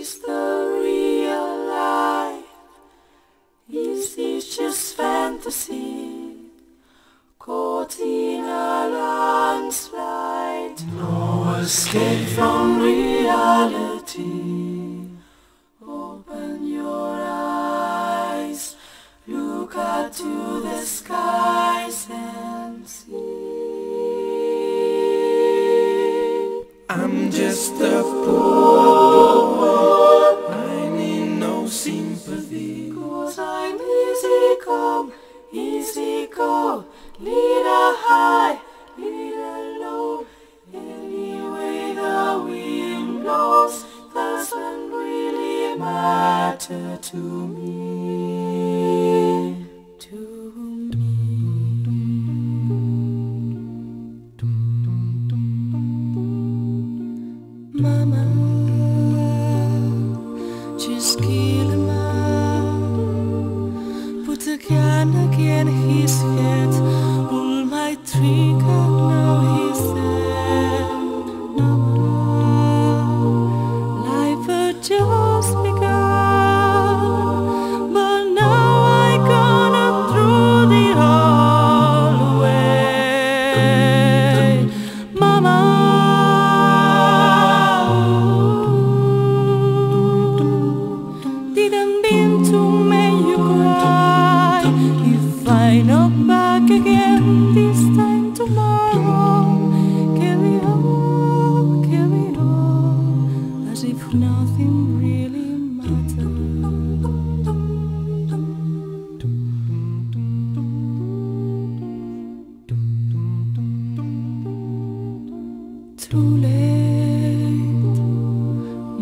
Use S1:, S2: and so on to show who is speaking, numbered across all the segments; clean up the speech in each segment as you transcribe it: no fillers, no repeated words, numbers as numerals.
S1: Is the real life? Is it just fantasy? Caught in a landslide, no escape from reality. Open your eyes, look up to the skies and see.
S2: I'm just a poor boy, I need no sympathy.
S1: 'Cause I'm easy come, easy go, little high, little low. Any way the wind blows doesn't really matter to me. Mama, just kill him out. Put a gun against his head. Pull my trigger, now he's dead. Life had just begun, but now I gonna throw it all away. Mama, didn't mean to make you cry. If I knock back again this time tomorrow, carry on, as if nothing really mattered. Too late,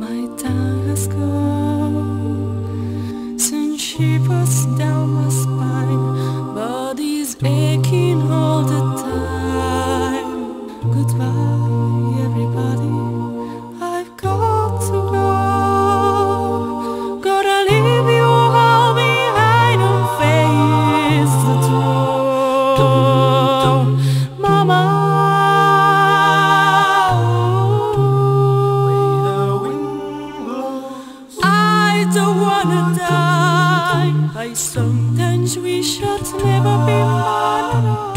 S1: my time has gone. Send shivers down my spine, body's aching all the time. Goodbye, everybody, I've got to go. Gotta leave you all behind and face the truth. Mama, I don't wanna die. I sometimes wish I'd never been born at all.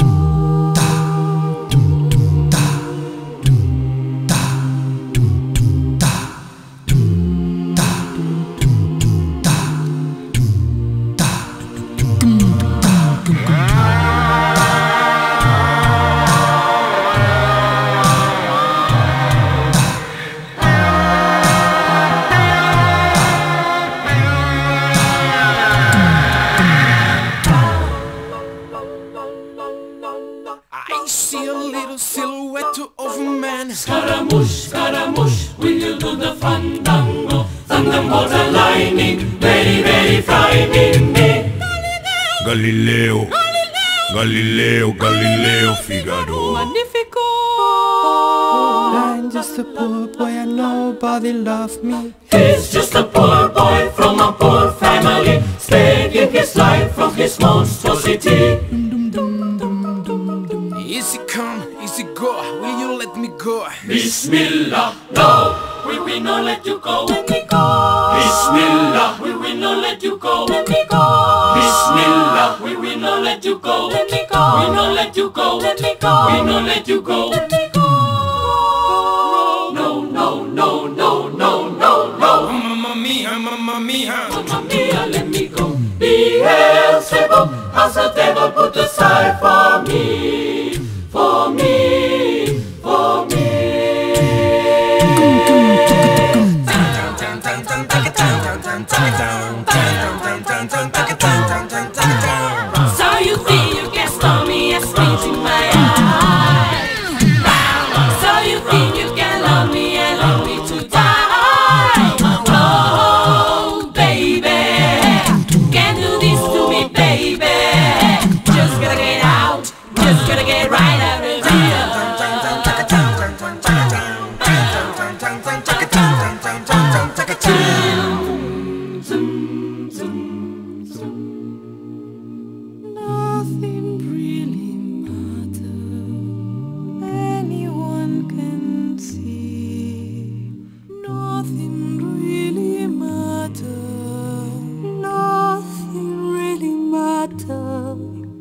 S2: I see a little silhouette of a man.
S3: Scaramouche, Scaramouche, will you do the fandango? Thunderbolts lightning, very, very frightening me.
S4: Galileo, Galileo, Galileo Figaro.
S1: Magnifico!
S2: I'm just a poor boy and nobody loves me.
S3: He's just a poor boy from a poor family, staking his life from his monstrosity.
S2: Easy come, easy go, will you let me go?
S3: Bismillah, no, we will not let you go.
S1: Let me go!
S3: Bismillah, we will not let you go.
S1: Let me go!
S3: Bismillah, we will not let you go.
S1: Let me go!
S3: We not let you go.
S1: Let me go!
S3: We not let you go.
S1: Let me go!
S3: No, no, no, no, no, no, no.
S2: Mamma mia, mamma mia.
S3: Mamma mia, let me go. Beelzebub has a devil put aside for me, for me, for me. So you think you can stop me and squeeze in my eye? So you think you can love me and leave me to die? Oh, baby.
S1: water.